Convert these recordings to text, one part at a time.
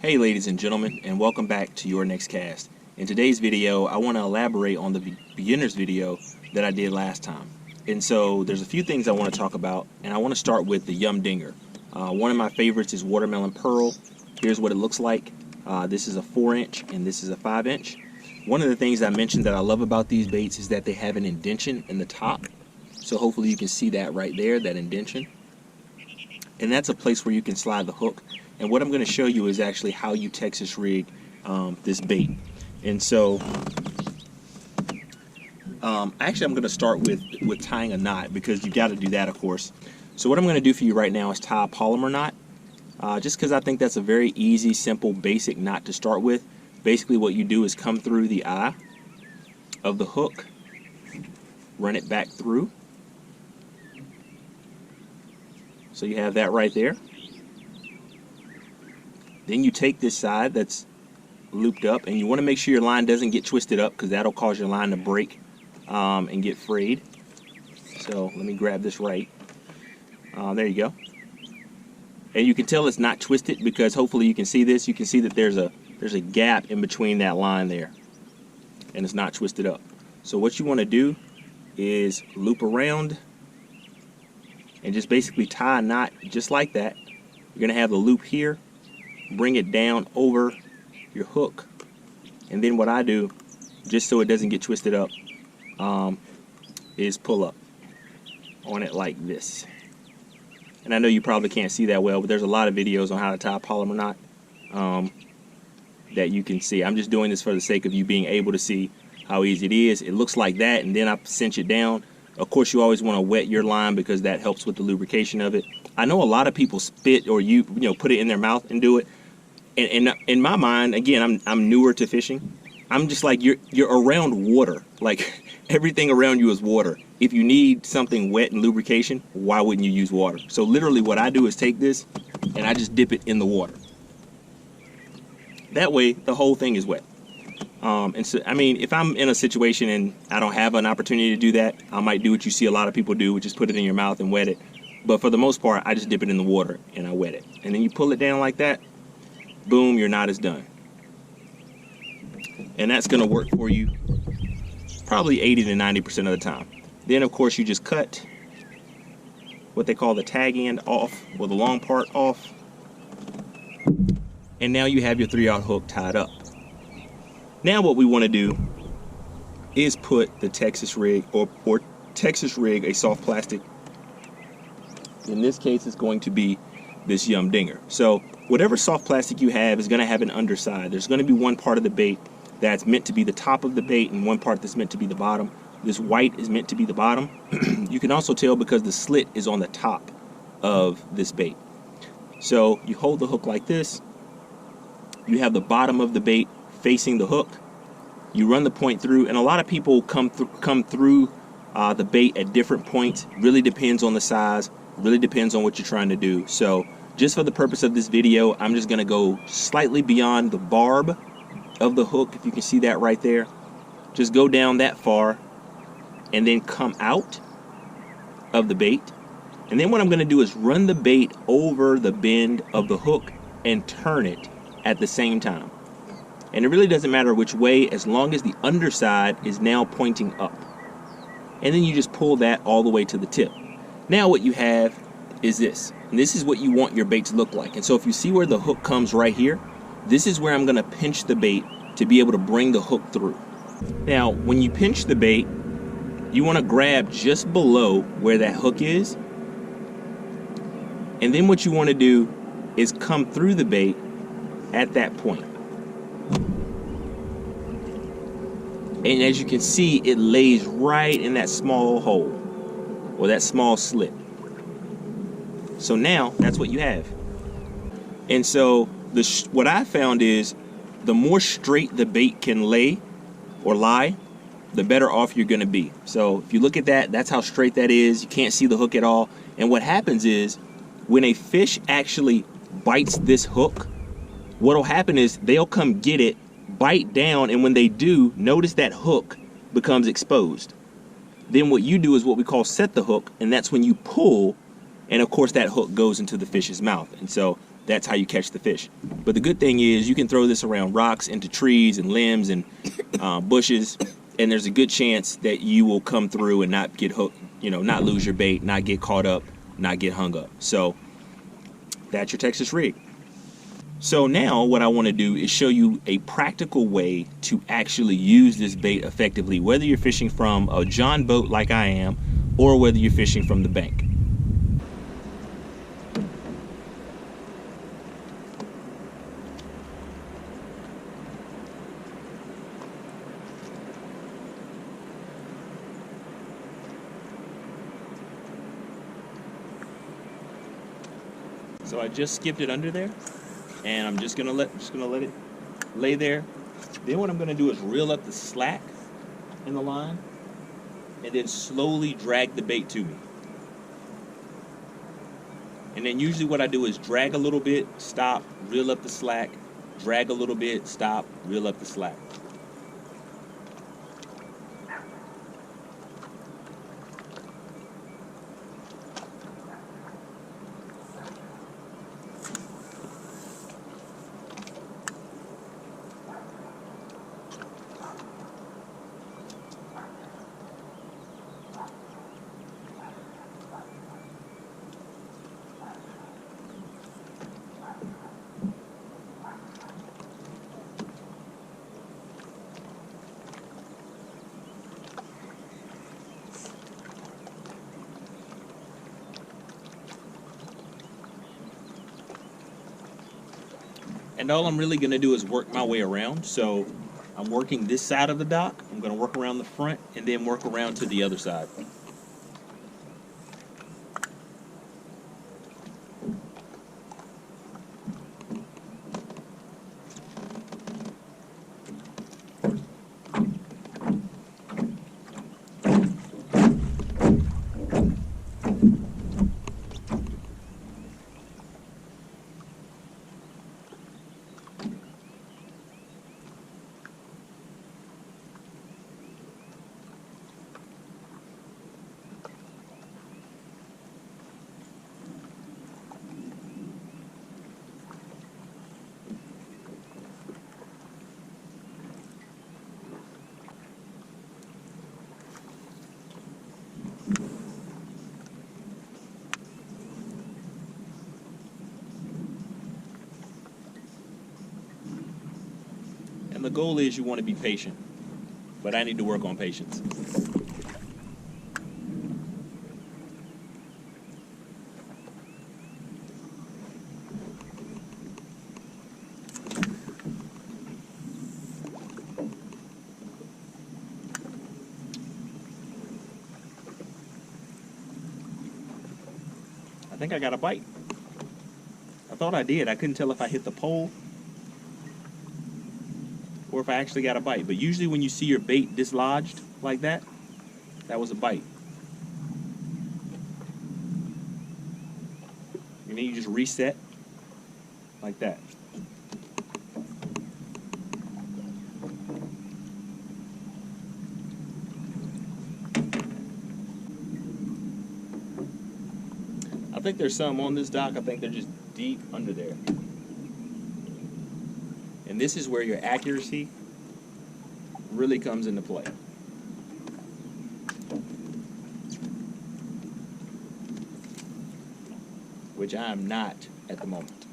Hey ladies and gentlemen, and welcome back to your next cast. In today's video, I want to elaborate on the beginner's video that I did last time. And so there's a few things I want to talk about, and I want to start with the Yum Dinger. One of my favorites is Watermelon Pearl. Here's what it looks like. This is a 4-inch and this is a 5-inch. One of the things I mentioned that I love about these baits is that they have an indentation in the top. So hopefully you can see that right there, that indentation. And that's a place where you can slide the hook. And what I'm going to show you is actually how you Texas rig this bait. And so, actually I'm going to start with tying a knot, because you got to do that, of course. So what I'm going to do for you right now is tie a palmor knot, just because I think that's a very easy, simple, basic knot to start with. Basically what you do is come through the eye of the hook, run it back through. So you have that right there. Then you take this side that's looped up, and you want to make sure your line doesn't get twisted up, because that'll cause your line to break and get frayed. So let me grab this right. There you go. And you can tell it's not twisted because hopefully you can see this. You can see that there's a gap in between that line there, and it's not twisted up. So what you want to do is loop around and just basically tie a knot just like that. You're going to have the loop here. Bring it down over your hook, and then what I do, just so it doesn't get twisted up, is pull up on it like this. And I know you probably can't see that well, but there's a lot of videos on how to tie a palmor knot that you can see. I'm just doing this for the sake of you being able to see how easy it is. It looks like that, and then I cinch it down. Of course, you always want to wet your line because that helps with the lubrication of it. I know a lot of people spit or you put it in their mouth and do it. And in my mind, again, I'm newer to fishing. I'm just like, you're around water. Like, everything around you is water. If you need something wet and lubrication, why wouldn't you use water? So literally what I do is take this and I just dip it in the water. That way the whole thing is wet. And so, I mean, if I'm in a situation and I don't have an opportunity to do that, I might do what you see a lot of people do, which is put it in your mouth and wet it. But for the most part, I just dip it in the water and I wet it. And then you pull it down like that. Boom, your knot is done. And that's going to work for you probably 80 to 90% of the time. Then, of course, you just cut what they call the tag end off, or the long part off. And now you have your 3/0 hook tied up. Now what we want to do is put the Texas rig, or Texas rig a soft plastic. In this case, it's going to be this Yum Dinger. So whatever soft plastic you have is going to have an underside. There's going to be one part of the bait that's meant to be the top of the bait and one part that's meant to be the bottom. This white is meant to be the bottom. You can also tell because the slit is on the top of this bait. So you hold the hook like this. You have the bottom of the bait facing the hook. You run the point through, and a lot of people come through the bait at different points. Really depends on the size. Really depends on what you're trying to do. So just for the purpose of this video, I'm just going to go slightly beyond the barb of the hook, if you can see that right there. Just go down that far and then come out of the bait. And then what I'm going to do is run the bait over the bend of the hook and turn it at the same time. And it really doesn't matter which way, as long as the underside is now pointing up. And then you just pull that all the way to the tip. Now what you have is this. And this is what you want your bait to look like. And so if you see where the hook comes right here, this is where I'm going to pinch the bait to be able to bring the hook through. Now, when you pinch the bait, you want to grab just below where that hook is. And then what you want to do is come through the bait at that point. And as you can see, it lays right in that small hole, or that small slit. So now that's what you have. And so what I found is the more straight the bait can lay or lie, the better off you're going to be. So if you look at that, that's how straight that is. You can't see the hook at all. And what happens is when a fish actually bites this hook, what'll happen is they'll come get it, bite down, and when they do, notice that hook becomes exposed. Then what you do is what we call set the hook, and that's when you pull, and of course that hook goes into the fish's mouth. And so that's how you catch the fish. But the good thing is you can throw this around rocks, into trees and limbs and bushes, and there's a good chance that you will come through and not get hooked, not lose your bait, not get caught up, not get hung up. So that's your Texas rig. So now what I want to do is show you a practical way to actually use this bait effectively, whether you're fishing from a John boat like I am, or whether you're fishing from the bank. So I just skipped it under there, and I'm just gonna let it lay there. Then what I'm gonna do is reel up the slack in the line, and then slowly drag the bait to me. And then usually what I do is drag a little bit, stop, reel up the slack, drag a little bit, stop, reel up the slack. And all I'm really going to do is work my way around. So I'm working this side of the dock. I'm going to work around the front and then work around to the other side. And the goal is you want to be patient, but I need to work on patience. I think I got a bite. I thought I did. I couldn't tell if I hit the pole or if I actually got a bite. But usually when you see your bait dislodged like that, that was a bite. And then you just reset like that. I think there's some on this dock. I think they're just deep under there. And this is where your accuracy really comes into play. Which I am not at the moment.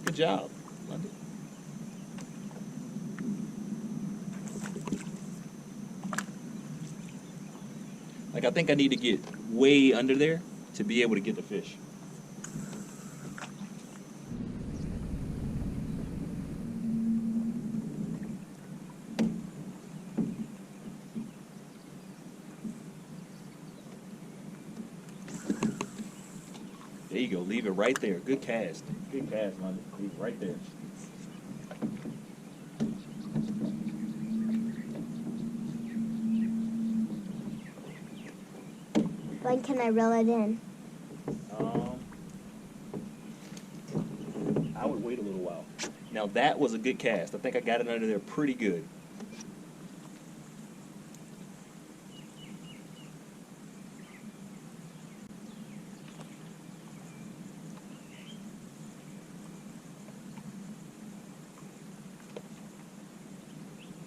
Good job, London. Like, I think I need to get way under there to be able to get the fish. There you go, leave it right there. Good cast. Good cast, London. Leave it right there. When can I reel it in? I would wait a little while. Now that was a good cast. I think I got it under there pretty good.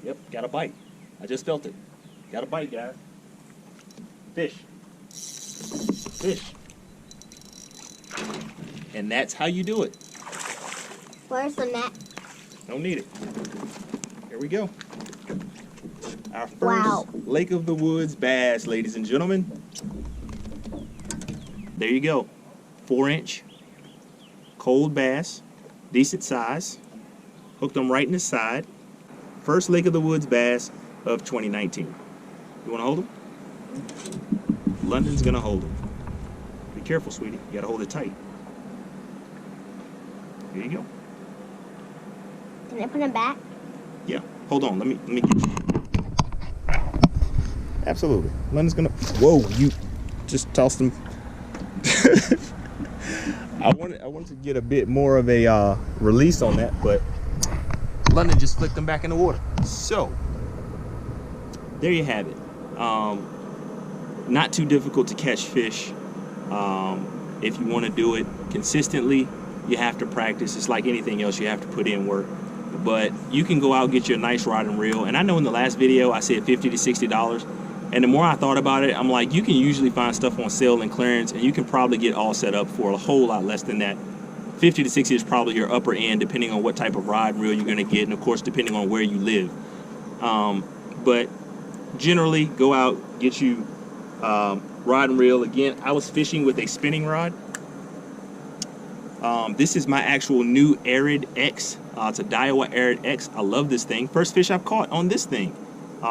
Yep, got a bite. I just felt it. Got a bite, guys. Fish. Fish. And that's how you do it. Where's the net? Don't need it. Here we go. Our first Wow. Lake of the Woods bass, ladies and gentlemen. There you go. 4-inch cold bass, decent size. Hooked them right in the side. First Lake of the Woods bass of 2019. You want to hold them? London's gonna hold them. Be careful, sweetie. You gotta hold it tight. There you go. Can I put him back? Yeah. Hold on. Let me get you. Absolutely. London's gonna. Whoa! You just tossed them. I wanted to get a bit more of a release on that, but London just flicked them back in the water. So there you have it. Not too difficult to catch fish. If you want to do it consistently, you have to practice. It's like anything else, you have to put in work. But you can go out and get you a nice rod and reel. And I know in the last video I said $50 to $60. And the more I thought about it, I'm like, you can usually find stuff on sale and clearance, and you can probably get all set up for a whole lot less than that. 50 to 60 is probably your upper end, depending on what type of rod and reel you're going to get, and of course, depending on where you live. But generally, go out, get you rod and reel. Again, I was fishing with a spinning rod. This is my actual new Arid X. It's a Daiwa Arid X. I love this thing. First fish I've caught on this thing,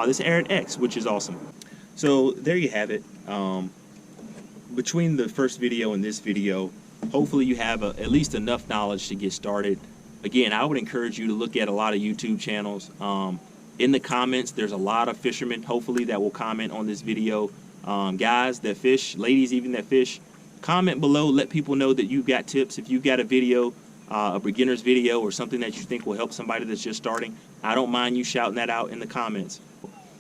this Arid X, which is awesome. So there you have it. Between the first video and this video, hopefully you have at least enough knowledge to get started. Again, I would encourage you to look at a lot of YouTube channels. In the comments, there's a lot of fishermen, hopefully, that will comment on this video. Guys that fish, ladies even that fish, comment below. Let people know that you've got tips. If you've got a video, a beginner's video, or something that you think will help somebody that's just starting, I don't mind you shouting that out in the comments.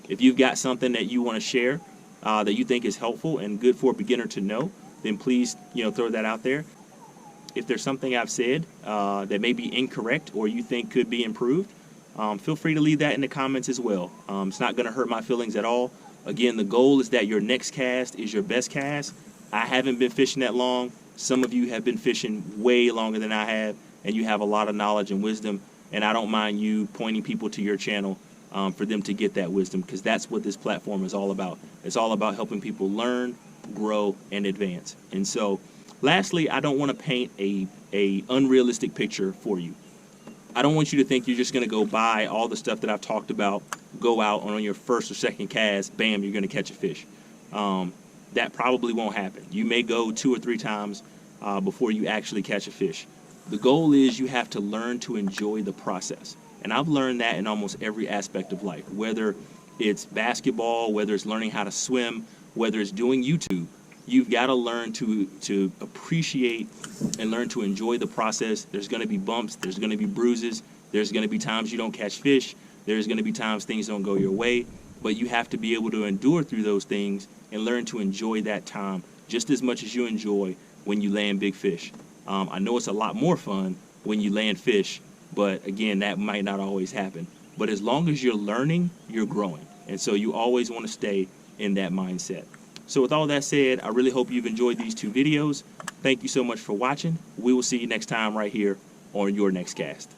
If you've got something that you want to share that you think is helpful and good for a beginner to know, then please, throw that out there. If there's something I've said that may be incorrect or you think could be improved, feel free to leave that in the comments as well. It's not going to hurt my feelings at all. Again, the goal is that your next cast is your best cast. I haven't been fishing that long. Some of you have been fishing way longer than I have, and you have a lot of knowledge and wisdom, and I don't mind you pointing people to your channel for them to get that wisdom, because that's what this platform is all about. It's all about helping people learn, grow, and advance. And so, lastly, I don't want to paint a unrealistic picture for you. I don't want you to think you're just going to go buy all the stuff that I've talked about, go out on your first or second cast, bam, you're going to catch a fish. That probably won't happen. You may go 2 or 3 times before you actually catch a fish. The goal is you have to learn to enjoy the process. And I've learned that in almost every aspect of life, whether it's basketball, whether it's learning how to swim, whether it's doing YouTube. You've got to learn to appreciate and learn to enjoy the process. There's going to be bumps. There's going to be bruises. There's going to be times you don't catch fish. There's going to be times things don't go your way. But you have to be able to endure through those things and learn to enjoy that time just as much as you enjoy when you land big fish. I know it's a lot more fun when you land fish, but again, that might not always happen. But as long as you're learning, you're growing. And so you always want to stay in that mindset. So with all that said, I really hope you've enjoyed these 2 videos. Thank you so much for watching. We will see you next time right here on your next cast.